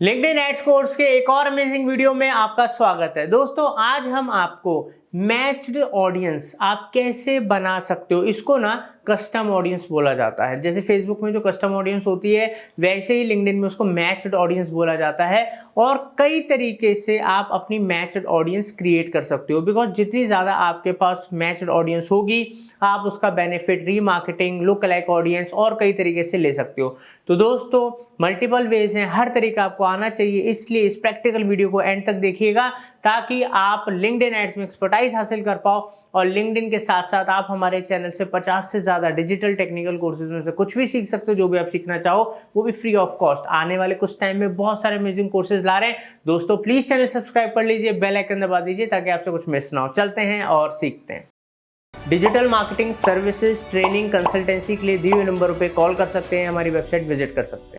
LinkedIn ads course के एक और अमेजिंग वीडियो में आपका स्वागत है। दोस्तों, आज हम आपको मैच्ड ऑडियंस आप कैसे बना सकते हो, इसको ना कस्टम ऑडियंस बोला जाता है। जैसे फेसबुक में जो कस्टम ऑडियंस होती है, वैसे ही लिंक्डइन में उसको मैच्ड ऑडियंस बोला जाता है। और कई तरीके से आप अपनी मैच्ड ऑडियंस क्रिएट कर सकते हो, बिकॉज जितनी ज़्यादा आपके पास मैच्ड ऑडियंस होगी, आप उसका benefit remarketing, look like audience और कई तरीके से ले सकते हो। तो दोस्तों, मल्टीपल वेज हैं, हर तरीका आपको आना चाहिए, इसलिए इस प्रैक्टिकल वीडियो को एंड तक देखिएगा ताकि आप लिंक्डइन एड्स में एक्सपर्टाइज हासिल कर पाओ। और लिंक्डइन के साथ साथ आप हमारे चैनल से 50 से ज्यादा डिजिटल टेक्निकल कोर्सेज में से कुछ भी सीख सकते हो, जो भी आप सीखना चाहो वो भी फ्री ऑफ कॉस्ट। आने वाले कुछ टाइम में बहुत सारे अमेजिंग कोर्सेज ला रहे हैं। दोस्तों, प्लीज चैनल सब्सक्राइब कर लीजिए, बेल आइकन दबा दीजिए ताकि आपसे कुछ मिस ना हो। चलते हैं और सीखते हैं। Digital marketing services, training, consultancy के लिए दिए हुए नंबरों पे कॉल कर सकते हैं, हमारी वेबसाइट विजिट कर सकते हैं।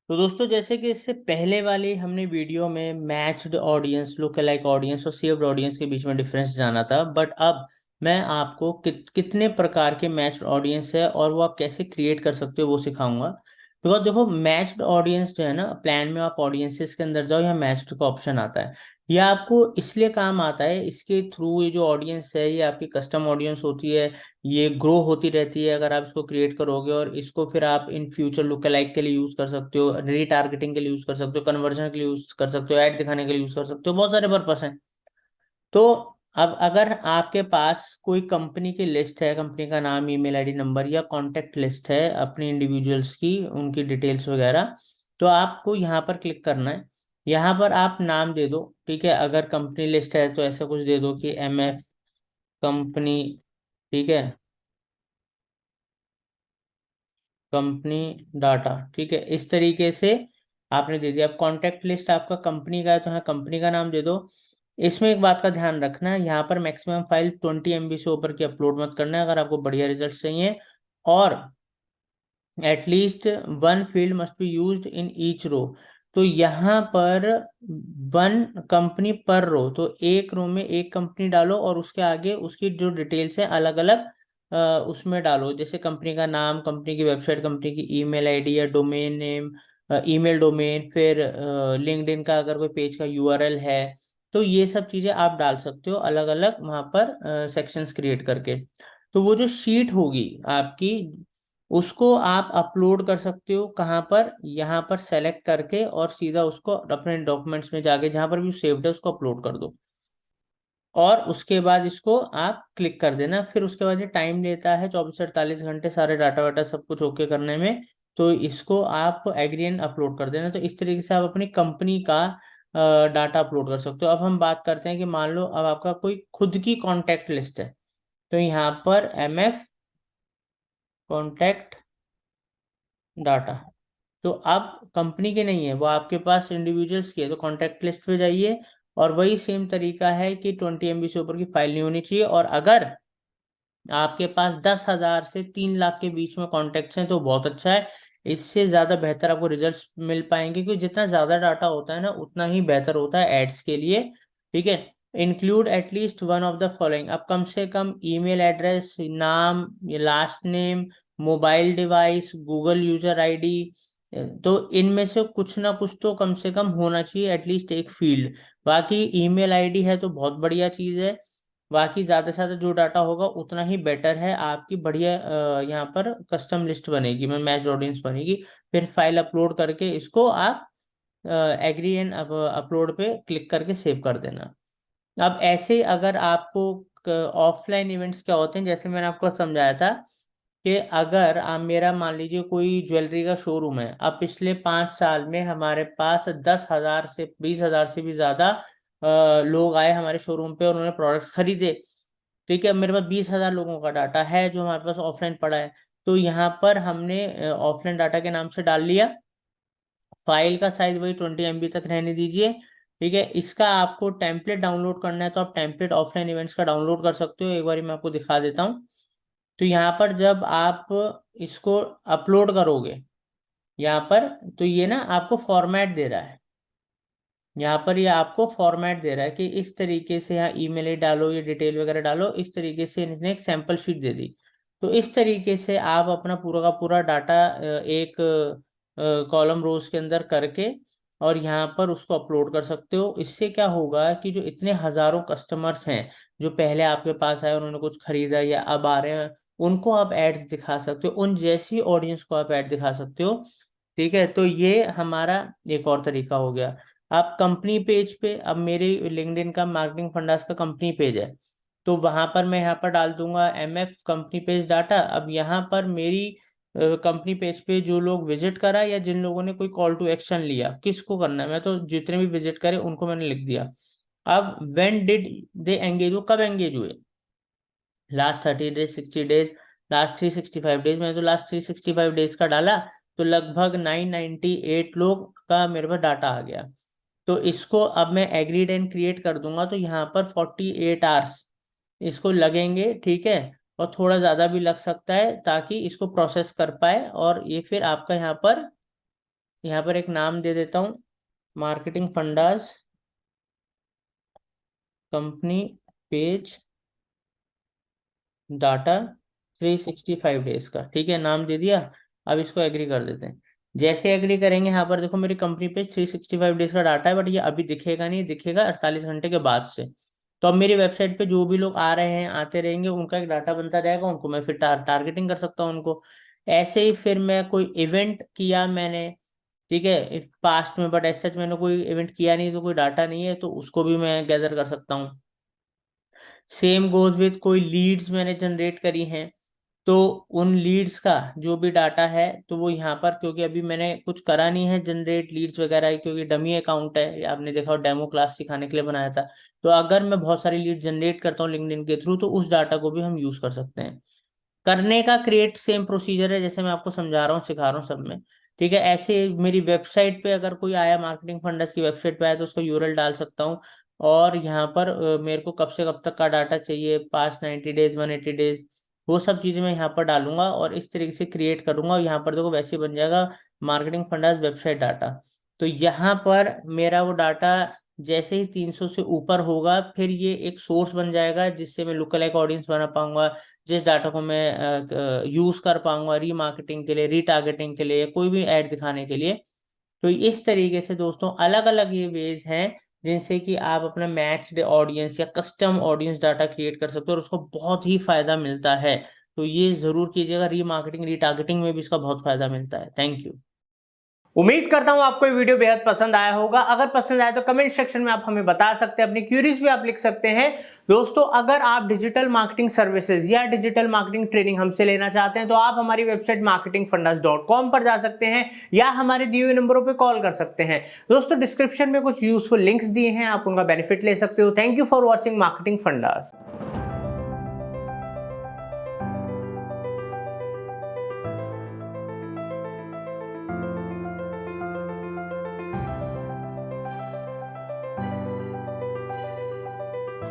तो दोस्तों, जैसे कि इससे पहले वाली हमने वीडियो में matched audience, look alike audience और सेव्ड ऑडियंस के बीच में डिफरेंस जाना था, बट अब मैं आपको कितने प्रकार के मैच्ड ऑडियंस है और वो आप कैसे क्रिएट कर सकते हो वो सिखाऊंगा। बिकॉज देखो, मैच्ड ऑडियंस जो है ना, प्लान में आप ऑडियंसेस के अंदर जाओ, यहाँ मैच्ड का ऑप्शन आता है। यह आपको इसलिए काम आता है, इसके थ्रू ये जो ऑडियंस है ये आपकी कस्टम ऑडियंस होती है, ये ग्रो होती रहती है अगर आप इसको क्रिएट करोगे। और इसको फिर आप इन फ्यूचर लुक अलाइक के लिए यूज कर सकते हो, रीटारगेटिंग के लिए यूज कर सकते हो, कन्वर्जन के लिए यूज कर सकते हो, ऐड दिखाने के लिए यूज कर सकते हो, बहुत सारे पर्पस हैं। तो अब अगर आपके पास कोई कंपनी की लिस्ट है, कंपनी का नाम, ईमेल आईडी, नंबर या कॉन्टेक्ट लिस्ट है अपने इंडिविजुअल्स की, उनकी डिटेल्स वगैरह, तो आपको यहाँ पर क्लिक करना है। यहाँ पर आप नाम दे दो, ठीक है। अगर कंपनी लिस्ट है तो ऐसा कुछ दे दो कि MF कंपनी, ठीक है, कंपनी डाटा, ठीक है। इस तरीके से आपने दे दिया। अब कॉन्टेक्ट लिस्ट आपका कंपनी का है तो यहाँ कंपनी का नाम दे दो। इसमें एक बात का ध्यान रखना है, यहाँ पर मैक्सिमम फाइल 20 MB से ऊपर की अपलोड मत करना है अगर आपको बढ़िया रिजल्ट चाहिए। और at least one field must be used in each row. तो यहाँ पर वन कंपनी पर रो, तो एक रो में एक कंपनी डालो और उसके आगे उसकी जो डिटेल्स है अलग अलग उसमें डालो। जैसे कंपनी का नाम, कंपनी की वेबसाइट, कंपनी की ईमेल आईडी या डोमेन नेम, ईमेल डोमेन, फिर लिंक्डइन का अगर कोई पेज का URL है, तो ये सब चीजें आप डाल सकते हो अलग अलग वहां पर सेक्शंस क्रिएट करके। तो वो जो शीट होगी आपकी, उसको आप अपलोड कर सकते हो कहाँ पर, यहाँ पर सेलेक्ट करके और सीधा उसको अपने डॉक्यूमेंट्स में जाके जहां पर भी सेव्ड है उसको अपलोड कर दो। और उसके बाद इसको आप क्लिक कर देना। फिर उसके बाद ये टाइम लेता है 24 से 48 घंटे सारे डाटा वाटा सब कुछ ओके करने में। तो इसको आप एग्री एंड अपलोड कर देना। तो इस तरीके से आप अपनी कंपनी का डाटा अपलोड कर सकते हो। अब हम बात करते हैं कि मान लो अब आपका कोई खुद की कॉन्टैक्ट लिस्ट है, तो यहाँ पर MF कॉन्टैक्ट डाटा, तो अब कंपनी के नहीं है, वो आपके पास इंडिविजुअल्स की है। तो कॉन्टैक्ट लिस्ट पे जाइए और वही सेम तरीका है कि 20 MB से ऊपर की फाइल नहीं होनी चाहिए। और अगर आपके पास 10,000 से 3 लाख के बीच में कॉन्टैक्ट्स हैं तो बहुत अच्छा है। इससे ज्यादा बेहतर आपको रिजल्ट्स मिल पाएंगे, क्योंकि जितना ज्यादा डाटा होता है ना उतना ही बेहतर होता है एड्स के लिए, ठीक है। Include at least one of the following, अब कम से कम ईमेल एड्रेस, नाम, last name, mobile device, Google user ID, तो इनमें से कुछ ना कुछ तो कम से कम होना चाहिए, एटलीस्ट एक फील्ड। बाकी ईमेल आईडी है तो बहुत बढ़िया चीज है। बाकी ज्यादा से ज्यादा जो डाटा होगा उतना ही बेटर है, आपकी बढ़िया यहाँ पर कस्टम लिस्ट बनेगी, मैं मैच ऑडियंस बनेगी। फिर फाइल अपलोड करके इसको आप एग्री एंड अपलोड पे क्लिक करके सेव कर देना। अब ऐसे अगर आपको ऑफलाइन इवेंट्स क्या होते हैं, जैसे मैंने आपको समझाया था कि अगर आप, मेरा मान लीजिए कोई ज्वेलरी का शोरूम है, अब पिछले 5 साल में हमारे पास 10,000 से 20,000 से भी ज्यादा लोग आए हमारे शोरूम पे और उन्होंने प्रोडक्ट्स खरीदे, ठीक है। मेरे पास 20,000 लोगों का डाटा है जो हमारे पास ऑफलाइन पड़ा है। तो यहाँ पर हमने ऑफलाइन डाटा के नाम से डाल लिया। फाइल का साइज वही 20 MB तक रहने दीजिए, ठीक है। इसका आपको टेम्पलेट डाउनलोड करना है तो आप टेम्पलेट ऑफलाइन इवेंट्स का डाउनलोड कर सकते हो। एक बार मैं आपको दिखा देता हूँ। तो यहाँ पर जब आप इसको अपलोड करोगे यहाँ पर, तो ये ना आपको फॉर्मेट दे रहा है। यहाँ पर ये आपको फॉर्मेट दे रहा है कि इस तरीके से यहाँ ईमेल डालो, ये डिटेल वगैरह डालो। इस तरीके से इसने एक सैंपल शीट दे दी। तो इस तरीके से आप अपना पूरा का पूरा डाटा एक कॉलम रोज के अंदर करके और यहाँ पर उसको अपलोड कर सकते हो। इससे क्या होगा कि जो इतने हजारों कस्टमर्स हैं जो पहले आपके पास आए, उन्होंने कुछ खरीदा या अब आ रहे हैं, उनको आप एड्स दिखा सकते हो, उन जैसी ऑडियंस को आप ऐड दिखा सकते हो। ठीक है, तो ये हमारा एक और तरीका हो गया। आप कंपनी पेज पे, अब मेरे लिंक्डइन का मार्केटिंग फंडास का कंपनी पेज है, तो वहां पर मैं यहाँ पर डाल दूंगा MF कंपनी पेज डाटा। अब यहाँ पर मेरी कंपनी पेज पे जो लोग विजिट करा या जिन लोगों ने कोई कॉल टू एक्शन लिया, किसको करना है, मैं तो जितने भी विजिट करे उनको मैंने लिख दिया। अब व्हेन डिड दे एंगेज, वो कब एंगेज हुए, last 30 days, 60 days, last 365 days. मैंने तो लास्ट 365 डेज का डाला, तो लगभग 998 लोग का मेरे पास डाटा आ गया। तो इसको अब मैं एग्रीड एंड क्रिएट कर दूंगा, तो यहाँ पर 48 आवर्स इसको लगेंगे। ठीक है, और थोड़ा ज़्यादा भी लग सकता है ताकि इसको प्रोसेस कर पाए। और ये फिर आपका यहाँ पर एक नाम दे देता हूँ, marketing fundas company page data 365 days का। ठीक है, नाम दे दिया। अब इसको एग्री कर देते हैं। जैसे एग्री करेंगे, यहाँ पर देखो मेरी कंपनी पे 365 डेज का डाटा है, बट ये अभी दिखेगा नहीं, दिखेगा 48 घंटे के बाद से। तो अब मेरी वेबसाइट पे जो भी लोग आ रहे हैं, आते रहेंगे, उनका एक डाटा बनता रहेगा, उनको मैं फिर टारगेटिंग कर सकता हूँ उनको। ऐसे ही फिर मैं कोई इवेंट किया मैंने, ठीक है, पास्ट में, बट ऐसा मैंने कोई इवेंट किया नहीं, तो कोई डाटा नहीं है, तो उसको भी मैं गैदर कर सकता हूँ। सेम गोज विथ कोई लीड्स मैंने जनरेट करी हैं, तो उन लीड्स का जो भी डाटा है, तो वो यहाँ पर, क्योंकि अभी मैंने कुछ करा नहीं है जनरेट लीड्स वगैरह, क्योंकि डमी अकाउंट है, ये आपने देखा डेमो क्लास सिखाने के लिए बनाया था। तो अगर मैं बहुत सारी लीड जनरेट करता हूँ लिंक्डइन के थ्रू, तो उस डाटा को भी हम यूज कर सकते हैं। करने का क्रिएट सेम प्रोसीजर है, जैसे मैं आपको समझा रहा हूँ, सिखा रहा हूँ सब में। ठीक है, ऐसे मेरी वेबसाइट पे अगर कोई आया, मार्केटिंग फंडस की वेबसाइट पे आया, तो उसका यूआरएल डाल सकता हूँ। और यहाँ पर मेरे को कब से कब तक का डाटा चाहिए, पास्ट 90 डेज, 180 डेज, वो सब चीज़ें मैं यहाँ पर डालूंगा और इस तरीके से क्रिएट करूंगा। और यहाँ पर देखो वैसे ही बन जाएगा मार्केटिंग फंडास वेबसाइट डाटा। तो यहाँ पर मेरा वो डाटा जैसे ही 300 से ऊपर होगा, फिर ये एक सोर्स बन जाएगा जिससे मैं लुक अलाइक ऑडियंस बना पाऊंगा, जिस डाटा को मैं यूज कर पाऊंगा रीमार्केटिंग के लिए, रीटारगेटिंग के लिए, कोई भी ऐड दिखाने के लिए। तो इस तरीके से दोस्तों अलग अलग ये वेज हैं जिनसे कि आप अपना मैच्ड ऑडियंस या कस्टम ऑडियंस डाटा क्रिएट कर सकते हो, और उसको बहुत ही फायदा मिलता है। तो ये जरूर कीजिएगा, रीमार्केटिंग रीटारगेटिंग में भी इसका बहुत फायदा मिलता है। Thank you. उम्मीद करता हूं आपको ये वीडियो बेहद पसंद आया होगा। अगर पसंद आया तो कमेंट सेक्शन में आप हमें बता सकते हैं, अपनी क्यूरीज भी आप लिख सकते हैं। दोस्तों, अगर आप डिजिटल मार्केटिंग सर्विसेज या डिजिटल मार्केटिंग ट्रेनिंग हमसे लेना चाहते हैं, तो आप हमारी वेबसाइट marketingfundas.com पर जा सकते हैं या हमारे दिए हुए नंबरों पर कॉल कर सकते हैं। दोस्तों, डिस्क्रिप्शन में कुछ यूजफुल लिंक्स दिए हैं, आप उनका बेनिफिट ले सकते हो। Thank you for watching marketing fundas.